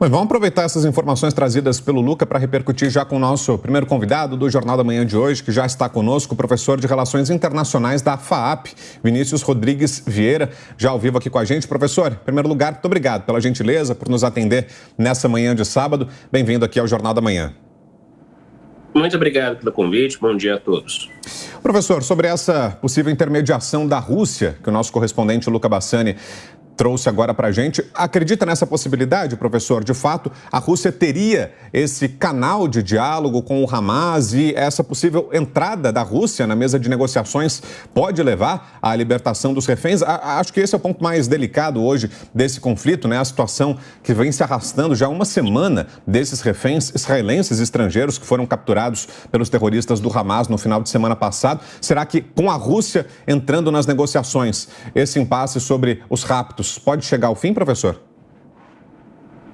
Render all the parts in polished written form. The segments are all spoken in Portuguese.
Bom, vamos aproveitar essas informações trazidas pelo Luca para repercutir já com o nosso primeiro convidado do Jornal da Manhã de hoje, que já está conosco, o professor de Relações Internacionais da FAAP, Vinícius Rodrigues Vieira, já ao vivo aqui com a gente. Professor, em primeiro lugar, muito obrigado pela gentileza, por nos atender nessa manhã de sábado. Bem-vindo aqui ao Jornal da Manhã. Muito obrigado pelo convite, bom dia a todos. Professor, sobre essa possível intermediação da Rússia, que o nosso correspondente Luca Bassani trouxe agora para a gente, acredita nessa possibilidade, professor? De fato, a Rússia teria esse canal de diálogo com o Hamas e essa possível entrada da Rússia na mesa de negociações pode levar à libertação dos reféns? Acho que esse é o ponto mais delicado hoje desse conflito, né? A situação que vem se arrastando já há uma semana desses reféns israelenses estrangeiros que foram capturados pelos terroristas do Hamas no final de semana passado. Será que com a Rússia entrando nas negociações, esse impasse sobre os raptos pode chegar ao fim, professor?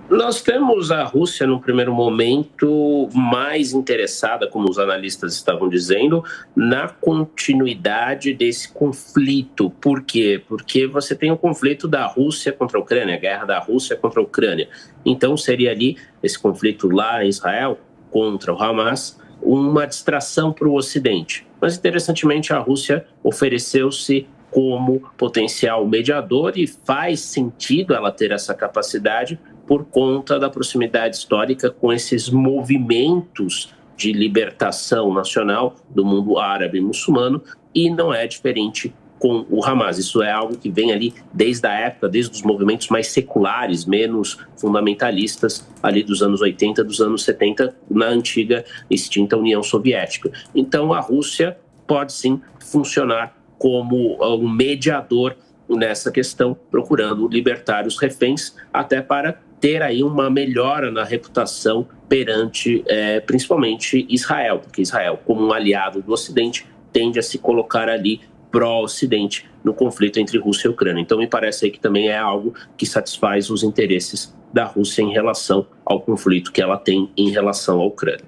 Nós temos a Rússia, no primeiro momento, mais interessada, como os analistas estavam dizendo, na continuidade desse conflito. Por quê? Porque você tem o conflito da Rússia contra a Ucrânia, a guerra da Rússia contra a Ucrânia. Então, seria ali, esse conflito lá em Israel, contra o Hamas, uma distração para o Ocidente. Mas, interessantemente, a Rússia ofereceu-se como potencial mediador e faz sentido ela ter essa capacidade por conta da proximidade histórica com esses movimentos de libertação nacional do mundo árabe e muçulmano, e não é diferente com o Hamas. Isso é algo que vem ali desde a época, desde os movimentos mais seculares, menos fundamentalistas, ali dos anos 80, dos anos 70, na antiga extinta União Soviética. Então a Rússia pode sim funcionar como um mediador nessa questão, procurando libertar os reféns, até para ter aí uma melhora na reputação perante, principalmente, Israel, porque Israel, como um aliado do Ocidente, tende a se colocar ali pró-Ocidente no conflito entre Rússia e Ucrânia. Então, me parece aí que também é algo que satisfaz os interesses da Rússia em relação ao conflito que ela tem em relação à Ucrânia.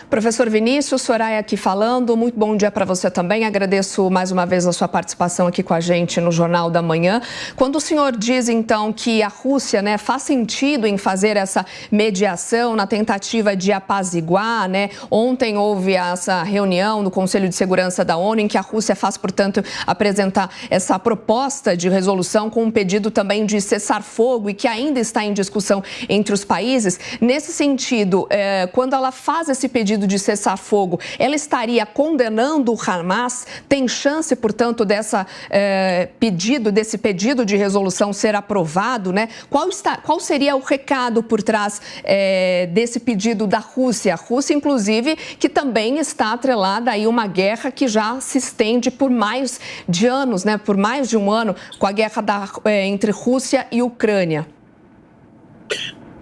Professor Vinícius, Soraya aqui falando, muito bom dia para você também, agradeço mais uma vez a sua participação aqui com a gente no Jornal da Manhã. Quando o senhor diz então que a Rússia, faz sentido em fazer essa mediação na tentativa de apaziguar, ontem houve essa reunião no Conselho de Segurança da ONU em que a Rússia faz, portanto, apresentar essa proposta de resolução com um pedido também de cessar-fogo e que ainda está em discussão entre os países. Nesse sentido, quando ela faz esse pedido de cessar-fogo, ela estaria condenando o Hamas? Tem chance, portanto, desse pedido de resolução ser aprovado, Qual seria o recado por trás desse pedido da Rússia? A Rússia, inclusive, que também está atrelada a uma guerra que já se estende por mais de anos, por mais de um ano, com a guerra entre Rússia e Ucrânia.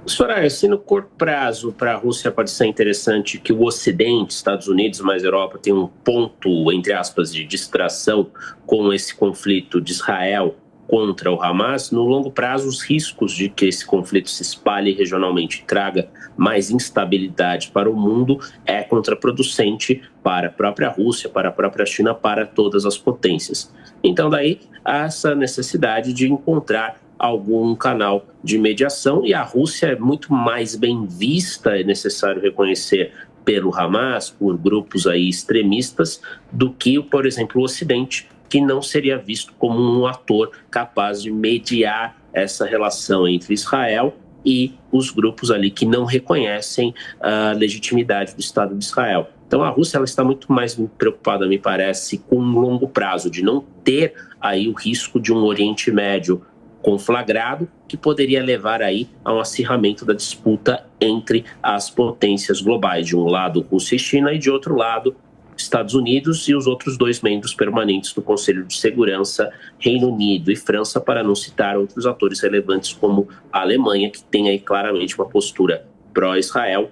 Soraya, se no curto prazo para a Rússia pode ser interessante que o Ocidente, Estados Unidos mais Europa, tenha um ponto, entre aspas, de distração com esse conflito de Israel contra o Hamas, no longo prazo os riscos de que esse conflito se espalhe regionalmente e traga mais instabilidade para o mundo é contraproducente para a própria Rússia, para a própria China, para todas as potências. Então daí há essa necessidade de encontrar algum canal de mediação, e a Rússia é muito mais bem vista, é necessário reconhecer, pelo Hamas, por grupos aí extremistas, do que, por exemplo, o Ocidente, que não seria visto como um ator capaz de mediar essa relação entre Israel e os grupos ali que não reconhecem a legitimidade do Estado de Israel. Então a Rússia ela está muito mais preocupada, me parece, com um longo prazo, de não ter aí o risco de um Oriente Médio conflagrado, que poderia levar aí a um acirramento da disputa entre as potências globais, de um lado Rússia e China e de outro lado Estados Unidos e os outros dois membros permanentes do Conselho de Segurança, Reino Unido e França, para não citar outros atores relevantes como a Alemanha, que tem aí claramente uma postura pró-Israel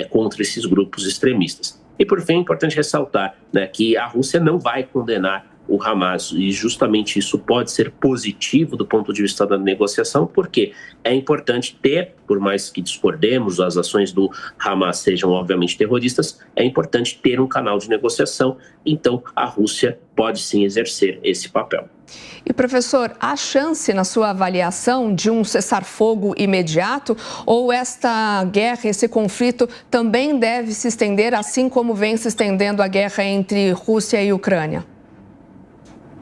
contra esses grupos extremistas. E por fim, é importante ressaltar que a Rússia não vai condenar o Hamas. E justamente isso pode ser positivo do ponto de vista da negociação, porque é importante ter, por mais que discordemos, as ações do Hamas sejam obviamente terroristas, é importante ter um canal de negociação. Então a Rússia pode sim exercer esse papel. E, professor, há chance, na sua avaliação, de um cessar-fogo imediato? Ou esta guerra, esse conflito, também deve se estender, assim como vem se estendendo a guerra entre Rússia e Ucrânia?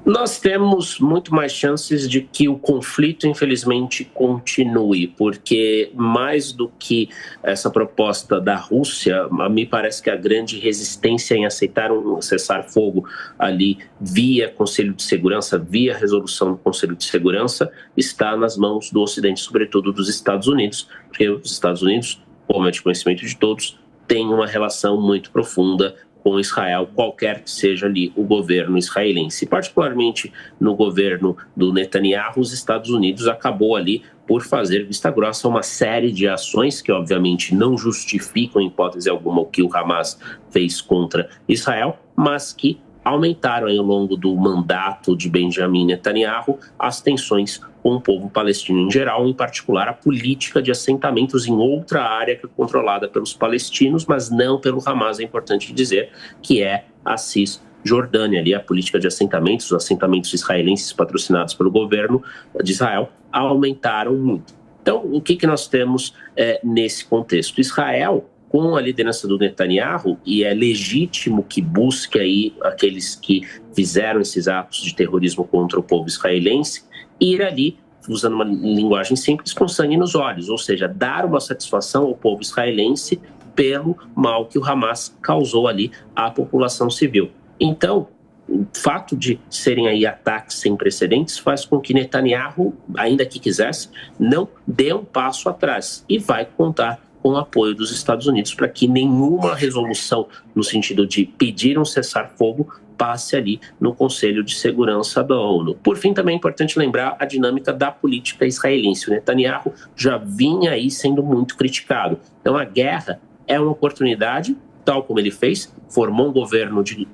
Nós temos muito mais chances de que o conflito, infelizmente, continue, porque mais do que essa proposta da Rússia, me parece que a grande resistência em aceitar um cessar-fogo ali via Conselho de Segurança, via resolução do Conselho de Segurança, está nas mãos do Ocidente, sobretudo dos Estados Unidos, porque os Estados Unidos, como é de conhecimento de todos, têm uma relação muito profunda com Israel, qualquer que seja ali o governo israelense. Particularmente no governo do Netanyahu, os Estados Unidos acabou ali por fazer vista grossa uma série de ações que obviamente não justificam em hipótese alguma o que o Hamas fez contra Israel, mas que aumentaram ao longo do mandato de Benjamin Netanyahu as tensões com o povo palestino em geral, em particular a política de assentamentos em outra área que é controlada pelos palestinos, mas não pelo Hamas, é importante dizer, que é a Cisjordânia, ali a política de assentamentos, os assentamentos israelenses patrocinados pelo governo de Israel, aumentaram muito. Então, o que nós temos nesse contexto? Israel, com a liderança do Netanyahu, e é legítimo que busque aí aqueles que fizeram esses atos de terrorismo contra o povo israelense, ir ali, usando uma linguagem simples, com sangue nos olhos, ou seja, dar uma satisfação ao povo israelense pelo mal que o Hamas causou ali à população civil. Então, o fato de serem aí ataques sem precedentes faz com que Netanyahu, ainda que quisesse, não dê um passo atrás e vai contar com o apoio dos Estados Unidos para que nenhuma resolução no sentido de pedir um cessar-fogo passe ali no Conselho de Segurança da ONU. Por fim, também é importante lembrar a dinâmica da política israelense. O Netanyahu já vinha aí sendo muito criticado. Então, a guerra é uma oportunidade, tal como ele fez, formou um governo de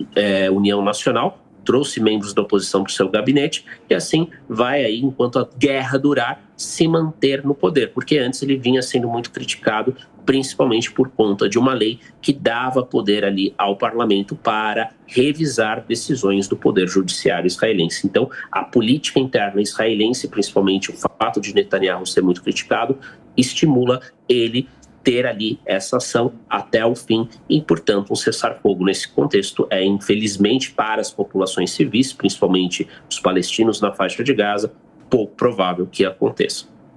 união nacional, trouxe membros da oposição para o seu gabinete e assim vai aí, enquanto a guerra durar, se manter no poder, porque antes ele vinha sendo muito criticado, principalmente por conta de uma lei que dava poder ali ao parlamento para revisar decisões do poder judiciário israelense. Então, a política interna israelense, principalmente o fato de Netanyahu ser muito criticado, estimula ele ter ali essa ação até o fim e, portanto, um cessar-fogo nesse contexto é, infelizmente, para as populações civis, principalmente os palestinos na faixa de Gaza, pouco provável que aconteça.